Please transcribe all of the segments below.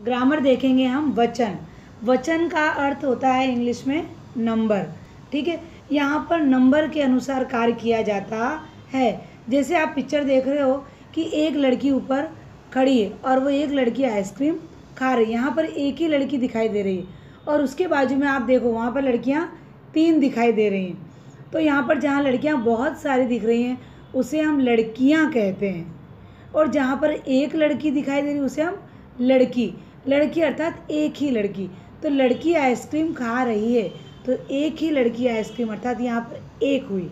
Grammar देखेंगे हम वचन। वचन का अर्थ होता है इंग्लिश में नंबर। ठीक है, यहाँ पर नंबर के अनुसार कार्य किया जाता है। जैसे आप पिक्चर देख रहे हो कि एक लड़की ऊपर खड़ी है और वो एक लड़की आइसक्रीम खा रही है। यहाँ पर एक ही लड़की दिखाई दे रही है और उसके बाजू में आप देखो वहाँ पर लड़कियाँ 3 दिखाई दे रही हैं। तो यहाँ पर जहाँ लड़कियाँ बहुत सारी दिख रही हैं उसे हम लड़कियाँ कहते हैं, और जहाँ पर एक लड़की दिखाई दे रही है उसे हम लड़की। लड़की अर्थात एक ही लड़की। तो लड़की आइसक्रीम खा रही है तो एक ही लड़की आइसक्रीम अर्थात यहाँ पर एक हुई।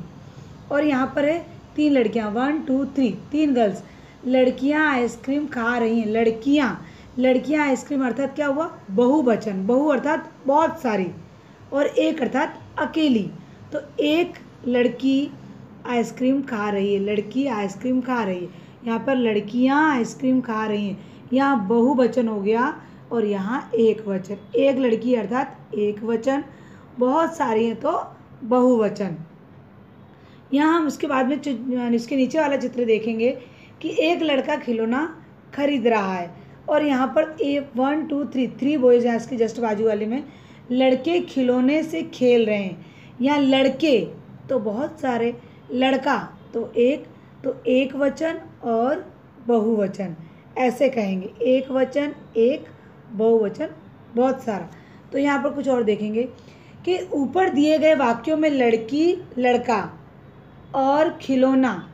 और यहाँ पर है 3 लड़कियाँ, 1 2 3, 3 गर्ल्स। लड़कियाँ आइसक्रीम खा रही हैं, लड़कियाँ आइसक्रीम अर्थात क्या हुआ, बहुवचन। बहु अर्थात बहुत सारी और एक अर्थात अकेली। तो एक लड़की आइसक्रीम खा रही है, लड़की आइसक्रीम खा रही है। यहाँ पर लड़कियाँ आइसक्रीम खा रही हैं, यहाँ बहुवचन हो गया और यहाँ एक वचन। एक लड़की अर्थात एक वचन, बहुत सारी हैं तो बहुवचन। यहाँ हम उसके बाद में इसके नीचे वाला चित्र देखेंगे कि एक लड़का खिलौना खरीद रहा है और यहाँ पर 1 2 3 बॉयज़ हैं इसके जस्ट बाजू वाले में। लड़के खिलौने से खेल रहे हैं। यहाँ लड़के तो बहुत सारे, लड़का तो एक वचन और बहुवचन ऐसे कहेंगे, एक वचन एक बहुवचन बहुत सारा। तो यहाँ पर कुछ और देखेंगे कि ऊपर दिए गए वाक्यों में लड़की, लड़का और खिलौना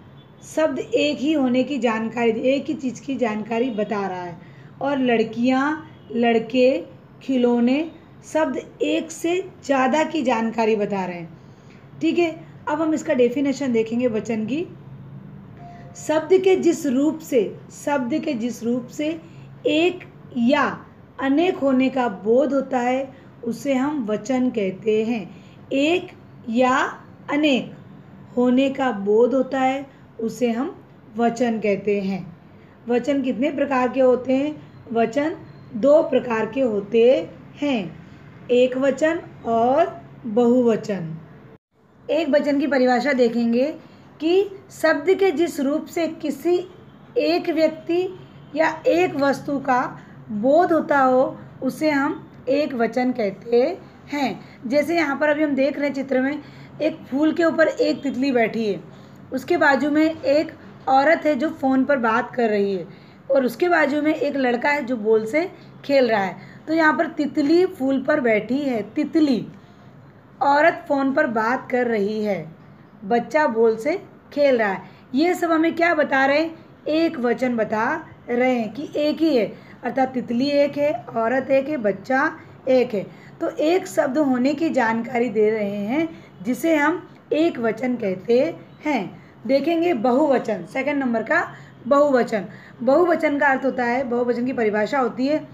शब्द एक ही होने की जानकारी, एक ही चीज़ की जानकारी बता रहा है, और लड़कियाँ, लड़के, खिलौने शब्द एक से ज़्यादा की जानकारी बता रहे हैं। ठीक है, अब हम इसका डेफिनेशन देखेंगे वचन की। शब्द के जिस रूप से एक या अनेक होने का बोध होता है उसे हम वचन कहते हैं। एक या अनेक होने का बोध होता है उसे हम वचन कहते हैं। वचन कितने प्रकार के होते हैं? वचन 2 प्रकार के होते हैं, एक वचन और बहुवचन। एक वचन की परिभाषा देखेंगे कि शब्द के जिस रूप से किसी एक व्यक्ति या एक वस्तु का बोध होता हो उसे हम एक वचन कहते हैं। जैसे यहाँ पर अभी हम देख रहे हैं चित्र में, एक फूल के ऊपर एक तितली बैठी है, उसके बाजू में एक औरत है जो फ़ोन पर बात कर रही है, और उसके बाजू में एक लड़का है जो बॉल से खेल रहा है। तो यहाँ पर तितली फूल पर बैठी है, तितली, औरत फ़ोन पर बात कर रही है, बच्चा बॉल से खेल रहा है। ये सब हमें क्या बता रहे हैं? एक वचन बता रहे हैं कि एक ही है, अर्थात तितली एक है, औरत एक है, बच्चा एक है। तो एक शब्द होने की जानकारी दे रहे हैं जिसे हम एक वचन कहते हैं। देखेंगे बहुवचन, सेकंड नंबर का बहुवचन। बहुवचन का अर्थ होता है, बहुवचन की परिभाषा होती है,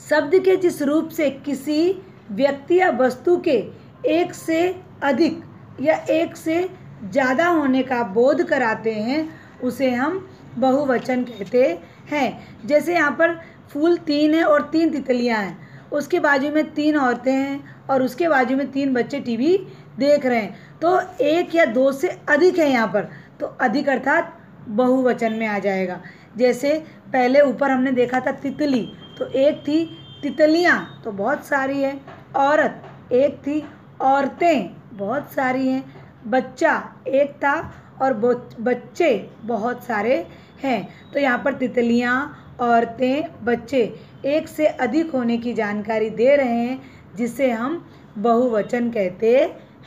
शब्द के जिस रूप से किसी व्यक्ति या वस्तु के एक से अधिक या एक से ज़्यादा होने का बोध कराते हैं उसे हम बहुवचन कहते हैं। जैसे यहाँ पर फूल 3 है और 3 तितलियाँ हैं, उसके बाजू में 3 औरतें हैं और उसके बाजू में 3 बच्चे टीवी देख रहे हैं। तो 1 या 2 से अधिक है यहाँ पर, तो अधिक अर्थात बहुवचन में आ जाएगा। जैसे पहले ऊपर हमने देखा था तितली, तो एक थी, तितलियाँ तो बहुत सारी है, औरत एक थी, औरतें बहुत सारी हैं, बच्चा एक था और बच्चे बहुत सारे हैं। तो यहाँ पर तितलियाँ, औरतें, बच्चे एक से अधिक होने की जानकारी दे रहे हैं जिसे हम बहुवचन कहते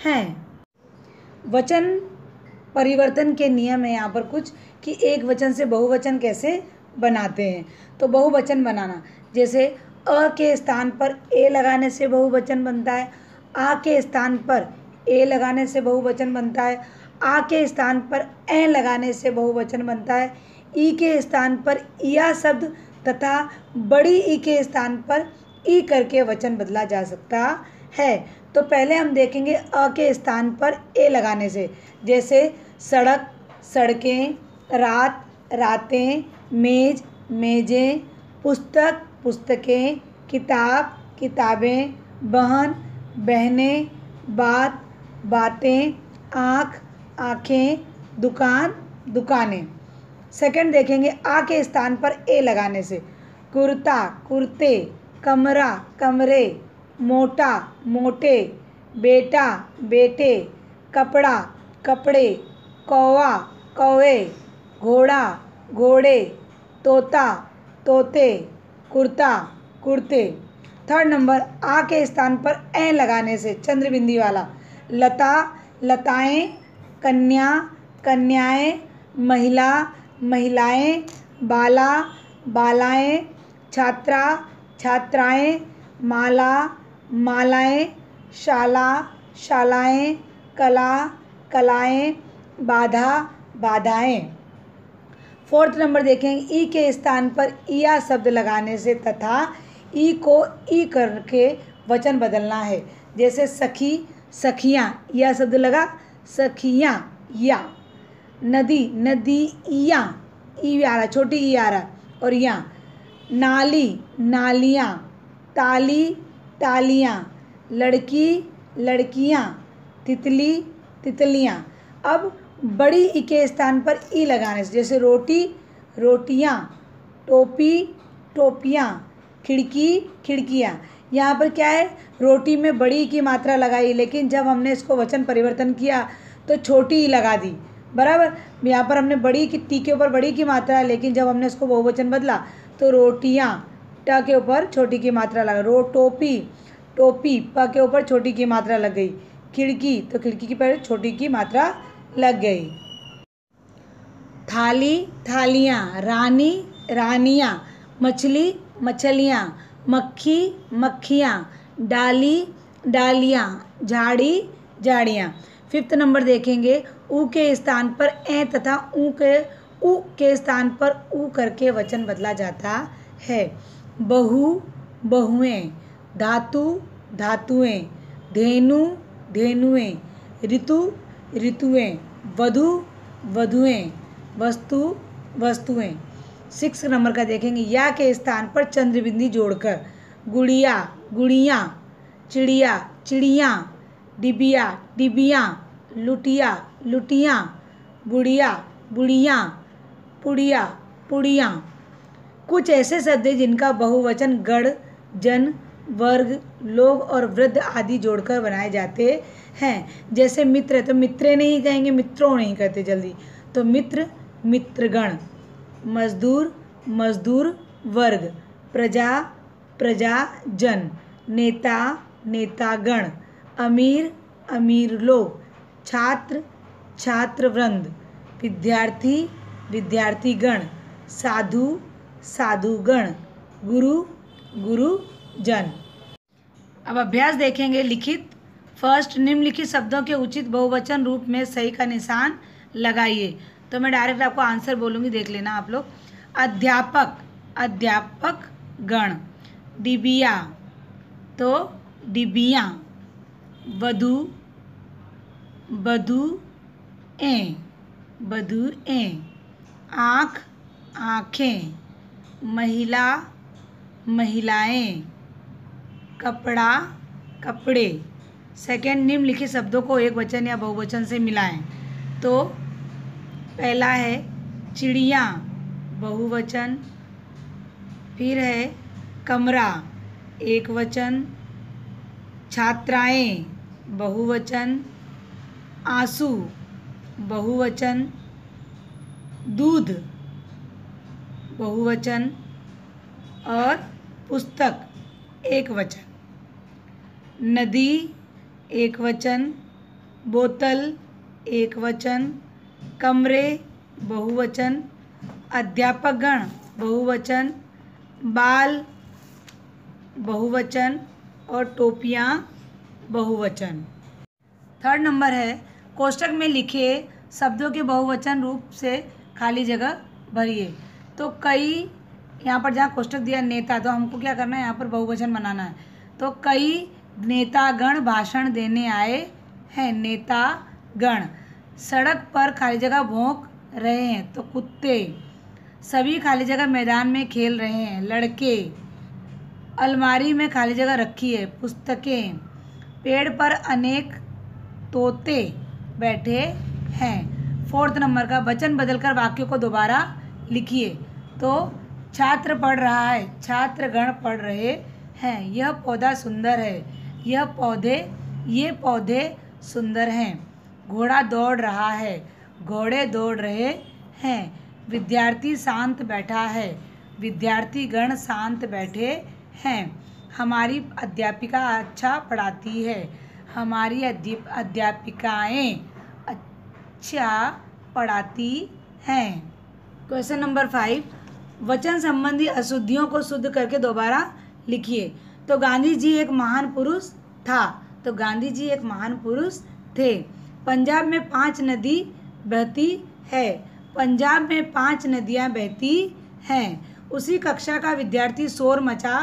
हैं। वचन परिवर्तन के नियम है यहाँ पर कुछ, कि एक वचन से बहुवचन कैसे बनाते हैं। तो बहुवचन बनाना, जैसे अ के स्थान पर ए लगाने से बहुवचन बनता है, आ के स्थान पर ए लगाने से बहुवचन बनता है, आ के स्थान पर ए लगाने से बहुवचन बनता है, ई के स्थान पर या शब्द तथा बड़ी ई के स्थान पर ई करके वचन बदला जा सकता है। तो पहले हम देखेंगे अ के स्थान पर ए लगाने से, जैसे सड़क, सड़कें, रात, रातें, मेज, मेजें, पुस्तक, पुस्तकें, किताब, किताबें, बहन, बहनें, बात, बातें, आँख, आँखें, दुकान, दुकानें। सेकंड देखेंगे आ के स्थान पर ए लगाने से, कुर्ता कुर्ते, कमरा कमरे, मोटा मोटे, बेटा बेटे, कपड़ा कपड़े, कौवा कौवे, घोड़ा घोड़े, तोता तोते, कुर्ता कुर्ते। थर्ड नंबर, आ के स्थान पर ए लगाने से चंद्र बिंदी वाला। लता लताएं, कन्या कन्याएं, महिला महिलाएं, बाला बालाएं, छात्रा छात्राएं, माला मालाएं, शाला शालाएं, कला कलाएं, बाधा बाधाएं। फोर्थ नंबर देखेंगे, ई के स्थान पर इया शब्द लगाने से तथा ई को ई करके वचन बदलना है। जैसे सखी सखियाँ, या शब्द लगा सखियाँ या। नदी नदियाँ, ई आ रहा, छोटी ई आ रहा, और यहाँ। नाली नालियाँ, ताली तालियाँ, लड़की लड़कियाँ, तितली तितलियाँ। अब बड़ी ई के स्थान पर ई लगाने से, जैसे रोटी रोटियाँ, टोपी टोपियाँ, खिड़की खिड़कियाँ। यहाँ पर क्या है, रोटी में बड़ी की मात्रा लगाई, लेकिन जब हमने इसको वचन परिवर्तन किया तो छोटी ही लगा दी, बराबर। यहाँ पर हमने बड़ी की, टी के ऊपर बड़ी की मात्रा है, लेकिन जब हमने इसको बहुवचन बदला तो रोटियाँ, ट के ऊपर छोटी की मात्रा लगा। टोपी टोपी, प के ऊपर छोटी की मात्रा लग गई। खिड़की, तो खिड़की की पर छोटी की मात्रा लग गई। थाली थालियाँ, रानी रानियाँ, मछली मछलियाँ, मक्खी मक्खियाँ, डाली डालियाँ, झाड़ी झाड़ियाँ। फिफ्थ नंबर देखेंगे, ऊ के स्थान पर ए तथा ऊ के स्थान पर ऊ करके वचन बदला जाता है। बहु बहुएं, धातु धातुएं, धेनु धेनुएं, ऋतु ऋतुएं, वधु वधुएं, वस्तु वस्तुएं। 6 नंबर का देखेंगे, या के स्थान पर चंद्र बिंदी जोड़कर। गुड़िया गुड़ियाँ, चिड़िया चिड़ियाँ, डिबिया डिबियाँ, लुटिया लुटियाँ, बुढ़िया बुढ़ियाँ, पुड़िया पुड़ियाँ। कुछ ऐसे शब्द हैं जिनका बहुवचन गण जन वर्ग लोग और वृद्ध आदि जोड़कर बनाए जाते हैं। जैसे मित्र है तो मित्रे नहीं कहेंगे, मित्रों नहीं कहते जल्दी, तो मित्र मित्रगण। मजदूर मजदूर वर्ग, प्रजा प्रजाजन, नेता नेतागण, अमीर अमीर लोग, छात्र छात्रवृंद, विद्यार्थी विद्यार्थीगण, साधु साधुगण, गुरु गुरुजन। अब अभ्यास देखेंगे लिखित। फर्स्ट, निम्नलिखित शब्दों के उचित बहुवचन रूप में सही का निशान लगाइए। तो मैं डायरेक्ट आपको आंसर बोलूँगी, देख लेना आप लोग। अध्यापक अध्यापक गण, डिबिया तो डिबियाँ, वधु बधुएं बधुएं, आँख आँखें, महिला महिलाएं, कपड़ा कपड़े। सेकंड, निम्नलिखित शब्दों को एक वचन या बहुवचन से मिलाएं। तो पहला है चिड़िया बहुवचन, फिर है कमरा एक वचन, छात्राएं बहुवचन, आंसू बहुवचन, दूध बहुवचन और पुस्तक एक वचन। नदी एक वचन, बोतल एक वचन, कमरे बहुवचन, अध्यापकगण बहुवचन, बाल बहुवचन और टोपियाँ बहुवचन। थर्ड नंबर है, कोष्टक में लिखे शब्दों के बहुवचन रूप से खाली जगह भरिए। तो कई, यहाँ पर जहाँ कोष्टक दिया नेता, तो हमको क्या करना है, यहाँ पर बहुवचन बनाना है। तो कई नेतागण भाषण देने आए हैं, नेतागण। सड़क पर खाली जगह भौंक रहे हैं, तो कुत्ते। सभी खाली जगह मैदान में खेल रहे हैं, लड़के। अलमारी में खाली जगह रखी है, पुस्तकें। पेड़ पर अनेक तोते बैठे हैं। फोर्थ नंबर का, वचन बदलकर वाक्यों को दोबारा लिखिए। तो छात्र पढ़ रहा है, छात्रगण पढ़ रहे हैं। यह पौधा सुंदर है, ये पौधे सुंदर हैं। घोड़ा दौड़ रहा है, घोड़े दौड़ रहे हैं। विद्यार्थी शांत बैठा है, विद्यार्थीगण शांत बैठे हैं। हमारी अध्यापिका अच्छा पढ़ाती है, हमारी अध्यापिकाएं अच्छा पढ़ाती हैं। क्वेश्चन नंबर 5, वचन संबंधी अशुद्धियों को शुद्ध करके दोबारा लिखिए। तो गांधी जी एक महान पुरुष था, तो गांधी जी एक महान पुरुष थे। पंजाब में 5 नदी बहती है, पंजाब में 5 नदियाँ बहती हैं। उसी कक्षा का विद्यार्थी शोर मचा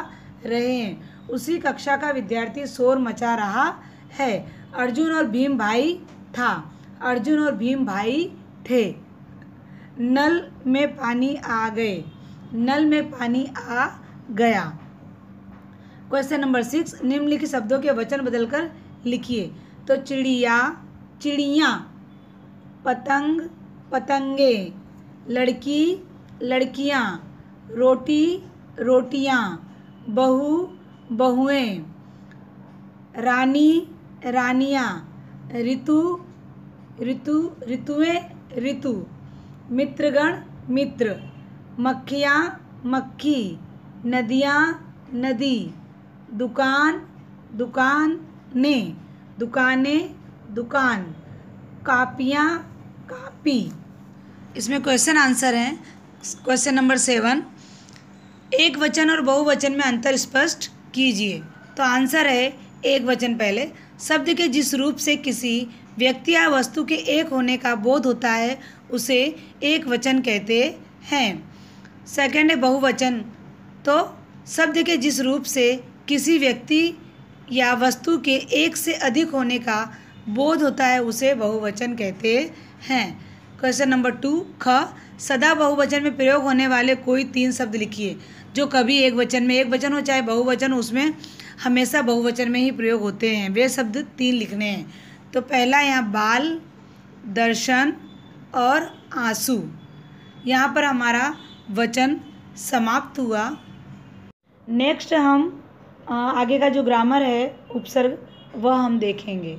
रहे हैं, उसी कक्षा का विद्यार्थी शोर मचा रहा है। अर्जुन और भीम भाई था, अर्जुन और भीम भाई थे। नल में पानी आ गए, नल में पानी आ गया। क्वेश्चन नंबर 6, निम्नलिखित शब्दों के वचन बदलकर लिखिए। तो चिड़िया, चिड़ियाँ, पतंग, पतंगे, लड़की, लड़कियाँ, रोटी, रोटियाँ, बहू, बहुएं, रानी, रानियाँ, ऋतु, ऋतुएं, ऋतु, मित्रगण, मित्र, मक्खियाँ, मक्खी, नदियाँ, नदी, दुकान, दुकानें, दुकानें, दुकान, कापियाँ, कापी। इसमें क्वेश्चन आंसर हैं। क्वेश्चन नंबर 7, एक वचन और बहुवचन में अंतर स्पष्ट कीजिए। तो आंसर है एक वचन पहले, शब्द के जिस रूप से किसी व्यक्ति या वस्तु के एक होने का बोध होता है उसे एक वचन कहते हैं। सेकंड है बहुवचन, तो शब्द के जिस रूप से किसी व्यक्ति या वस्तु के एक से अधिक होने का बोध होता है उसे बहुवचन कहते हैं। क्वेश्चन नंबर 2, ख, सदा बहुवचन में प्रयोग होने वाले कोई 3 शब्द लिखिए जो कभी एक वचन हो चाहे बहुवचन, उसमें हमेशा बहुवचन में ही प्रयोग होते हैं। वे शब्द 3 लिखने हैं। तो पहला यहाँ बाल, दर्शन और आंसू। यहाँ पर हमारा वचन समाप्त हुआ। नेक्स्ट हम आगे का जो ग्रामर है उपसर्ग वह हम देखेंगे।